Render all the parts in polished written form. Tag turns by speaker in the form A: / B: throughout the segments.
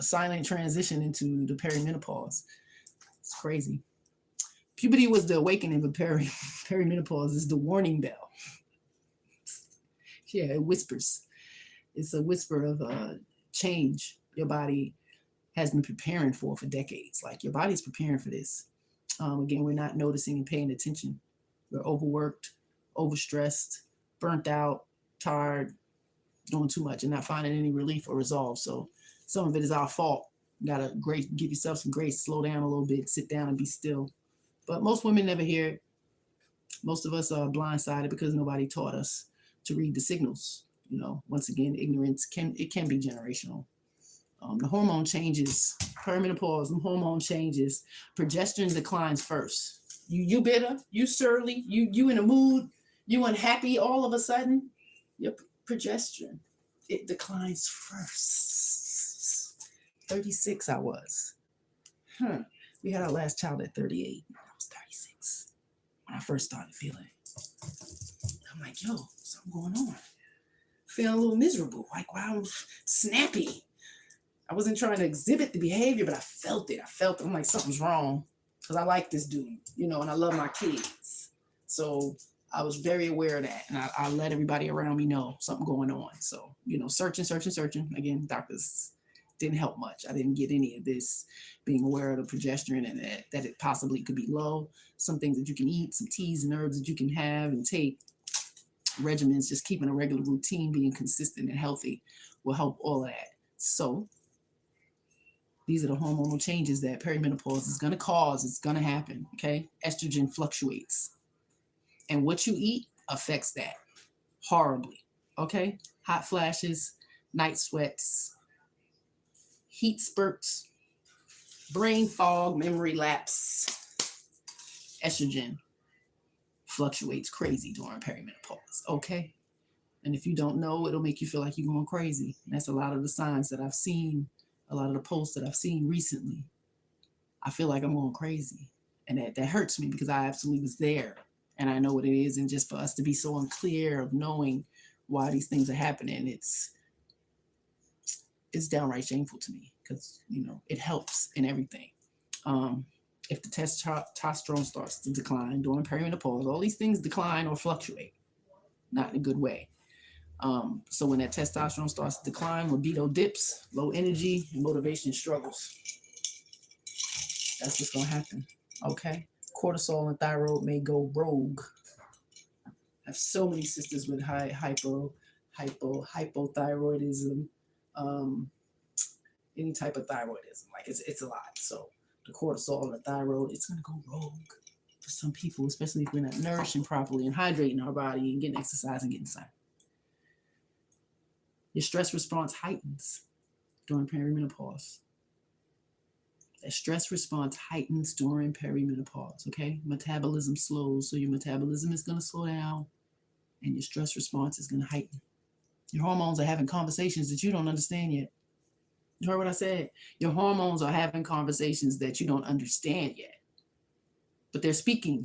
A: a silent transition into the perimenopause. It's crazy. Puberty was the awakening, but perimenopause is the warning bell. Yeah, it whispers. It's a whisper of change your body has been preparing for decades. Like your body's preparing for this. Again, we're not noticing and paying attention. We're overworked, overstressed, burnt out, tired, doing too much, and not finding any relief or resolve. So some of it is our fault. You gotta give yourself some grace, slow down a little bit, sit down and be still. But most women never hear it. Most of us are blindsided because nobody taught us to read the signals. Once again, ignorance can be generational. The hormone changes, perimenopause, the hormone changes. Progesterone declines first. You bitter, you surly, you in a mood, you unhappy all of a sudden. Your progesterone, it declines first. 36 I was. We had our last child at 38. I was 36 when I first started feeling it. I'm like, yo, something going on. Feeling a little miserable. Like, wow, I'm snappy. I wasn't trying to exhibit the behavior, but I felt it. I'm like, something's wrong. Because I like this dude, and I love my kids. So I was very aware of that. And I let everybody around me know something going on. So, searching. Again, doctors didn't help much. I didn't get any of this being aware of the progesterone and that it possibly could be low. Some things that you can eat, some teas and herbs that you can have and take. Regimens, just keeping a regular routine, being consistent and healthy will help all of that. So these are the hormonal changes that perimenopause is going to cause. It's going to happen, okay? Estrogen fluctuates. And what you eat affects that horribly, okay? Hot flashes, night sweats, heat spurts, brain fog, memory lapse. Estrogen fluctuates crazy during perimenopause, okay? And if you don't know, it'll make you feel like you're going crazy. And that's a lot of the signs that I've seen, a lot of the posts that I've seen recently. I feel like I'm going crazy. And that hurts me because I absolutely was there. And I know what it is. And just for us to be so unclear of knowing why these things are happening, it's downright shameful to me because, it helps in everything. If the testosterone starts to decline during perimenopause, all these things decline or fluctuate, not in a good way. So when that testosterone starts to decline, libido dips, low energy, and motivation struggles. That's what's going to happen, okay? Cortisol and thyroid may go rogue. I have so many sisters with hypothyroidism, any type of thyroidism. Like it's a lot. So the cortisol and the thyroid, it's going to go rogue for some people, especially if we're not nourishing properly and hydrating our body and getting exercise and getting sun. Your stress response heightens during perimenopause. That stress response heightens during perimenopause, okay? Metabolism slows, so your metabolism is going to slow down and your stress response is going to heighten. Your hormones are having conversations that you don't understand yet. You heard what I said? Your hormones are having conversations that you don't understand yet. But they're speaking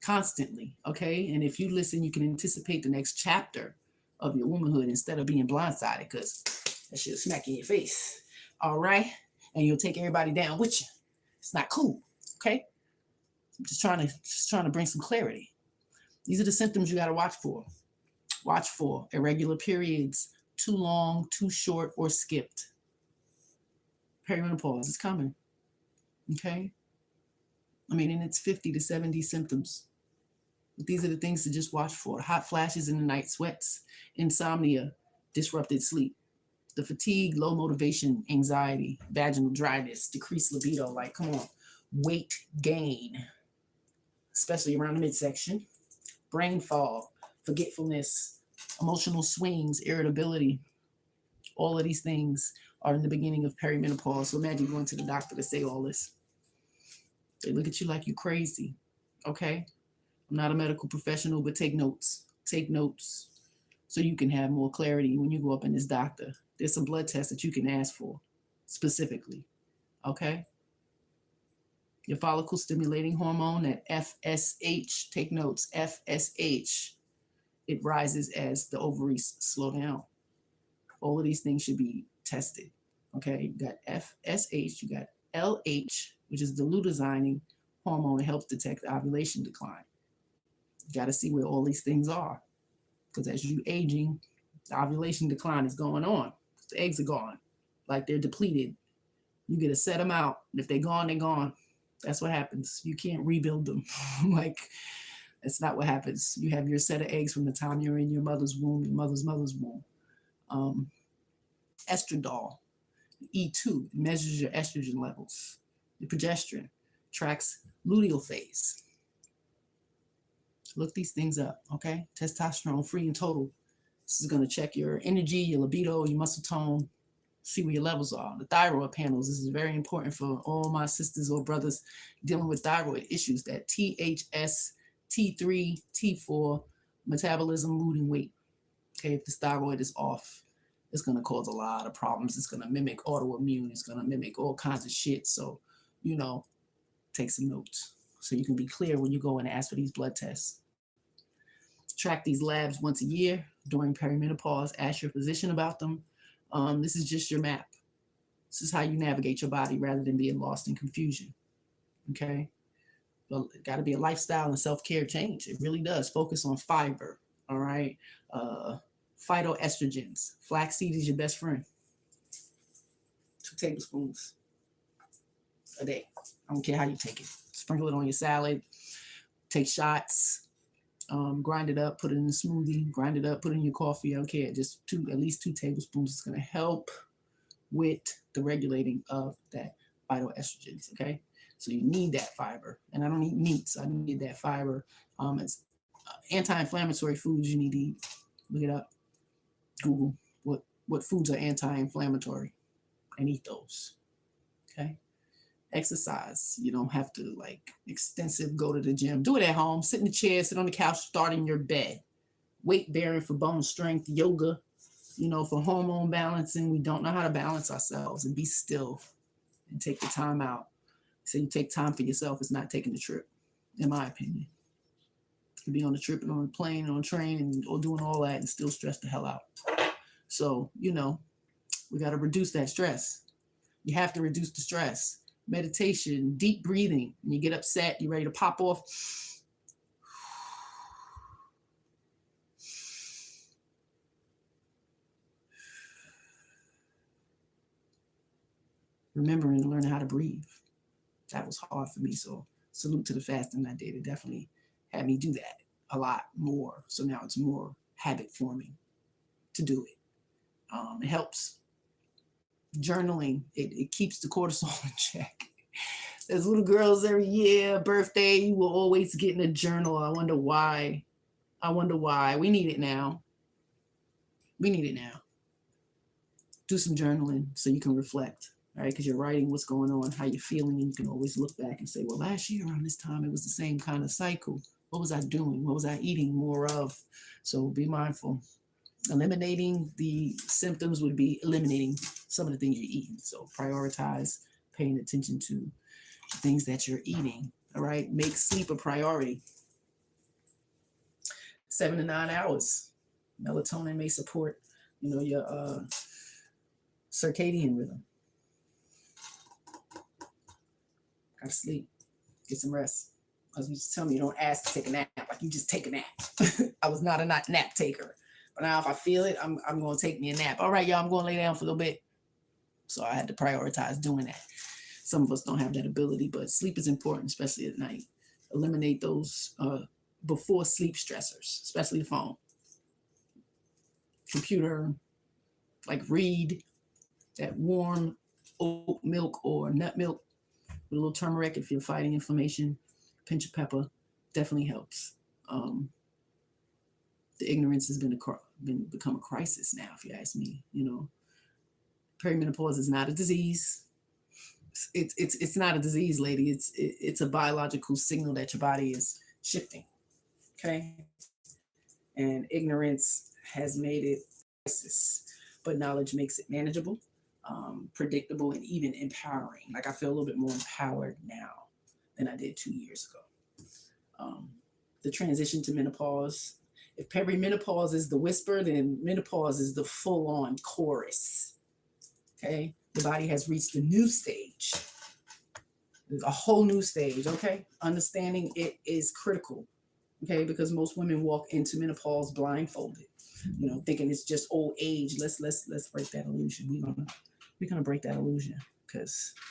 A: constantly, okay? And if you listen, you can anticipate the next chapter of your womanhood instead of being blindsided because that shit'll smack you in your face, all right? And you'll take everybody down with you. It's not cool, okay? I'm just trying to bring some clarity. These are the symptoms you got to watch for. Watch for irregular periods, too long, too short, or skipped. Perimenopause is coming, okay? And it's 50 to 70 symptoms. But these are the things to just watch for. Hot flashes in the night sweats, insomnia, disrupted sleep, the fatigue, low motivation, anxiety, vaginal dryness, decreased libido, like, come on, weight gain, especially around the midsection, brain fog, forgetfulness, emotional swings, irritability. All of these things are in the beginning of perimenopause. So imagine going to the doctor to say all this. They look at you like you're crazy, okay? I'm not a medical professional, but take notes. Take notes so you can have more clarity when you go up in this doctor. There's some blood tests that you can ask for specifically, okay? Your follicle stimulating hormone, that FSH, take notes, FSH, it rises as the ovaries slow down. All of these things should be tested, Okay, you got FSH, you got LH, which is the luteinizing hormone that helps detect ovulation decline. You got to see where all these things are, because as you aging, the ovulation decline is going on. The eggs are gone, like they're depleted. You get to set them out. If they're gone, they're gone. That's what happens. You can't rebuild them. Like, that's not what happens. You have your set of eggs from the time you're in your mother's womb, your mother's womb. Estradiol, E2, measures your estrogen levels. The progesterone tracks luteal phase. Look these things up, okay? Testosterone, free and total. This is going to check your energy, your libido, your muscle tone, see where your levels are. The thyroid panels, this is very important for all my sisters or brothers dealing with thyroid issues, that THS, T3, T4, metabolism, mood, and weight. Okay, if this thyroid is off, it's going to cause a lot of problems. It's going to mimic autoimmune. It's going to mimic all kinds of shit. So, take some notes so you can be clear when you go and ask for these blood tests. Track these labs once a year during perimenopause. Ask your physician about them. This is just your map. This is how you navigate your body rather than being lost in confusion. Okay? Well, it got to be a lifestyle and self-care change. It really does. Focus on fiber. All right? Phytoestrogens. Flaxseed is your best friend. 2 tablespoons a day. I don't care how you take it. Sprinkle it on your salad. Take shots. Grind it up, put it in a smoothie, grind it up, put it in your coffee. I don't care. Just at least 2 tablespoons is going to help with the regulating of that phytoestrogens. Okay, so you need that fiber, and I don't eat meat, so I need that fiber. It's anti-inflammatory foods you need to eat. Look it up. Google what foods are anti-inflammatory, and eat those. Okay. Exercise. You don't have to extensive go to the gym. Do it at home. Sit in the chair, sit on the couch, start in your bed. Weight bearing for bone strength, yoga, for hormone balancing. We don't know how to balance ourselves, and be still and take the time out. So you take time for yourself. It's not taking the trip, in my opinion. You can be on the trip and on the plane and on the train or doing all that and still stress the hell out. So, we got to reduce that stress. You have to reduce the stress. Meditation, deep breathing. When you get upset, you're ready to pop off. Remembering and learning how to breathe. That was hard for me. So salute to the fasting I did. It definitely had me do that a lot more. So now it's more habit forming to do it. It helps. Journaling, it keeps the cortisol in check. There's little girls every year, birthday, you will always get in a journal. I wonder why. We need it now. Do some journaling so you can reflect, right? Because you're writing what's going on, how you're feeling, and you can always look back and say, well, last year around this time, it was the same kind of cycle. What was I doing? What was I eating more of? So be mindful. Eliminating the symptoms would be eliminating some of the things you're eating. So prioritize paying attention to the things that you're eating. All right. Make sleep a priority. 7 to 9 hours. Melatonin may support, your circadian rhythm. Gotta sleep. Get some rest. Because you just tell me you don't ask to take a nap. Like you just take a nap. I was not a nap taker. But now if I feel it, I'm going to take me a nap. All right, y'all, I'm going to lay down for a little bit. So I had to prioritize doing that. Some of us don't have that ability, but sleep is important, especially at night. Eliminate those before sleep stressors, especially the phone. Computer, read that warm oat milk or nut milk with a little turmeric if you're fighting inflammation. Pinch of pepper definitely helps. The ignorance has become a crisis now, if you ask me. Perimenopause is not a disease. It's not a disease, lady. It's a biological signal that your body is shifting. Okay, and ignorance has made it a crisis, but knowledge makes it manageable, predictable, and even empowering. I feel a little bit more empowered now than I did 2 years ago. The transition to menopause. If perimenopause is the whisper, then menopause is the full-on chorus. Okay? Your body has reached a new stage, a whole new stage. Okay, understanding it is critical. Okay, because most women walk into menopause blindfolded, thinking it's just old age. Let's break that illusion. We're gonna break that illusion, because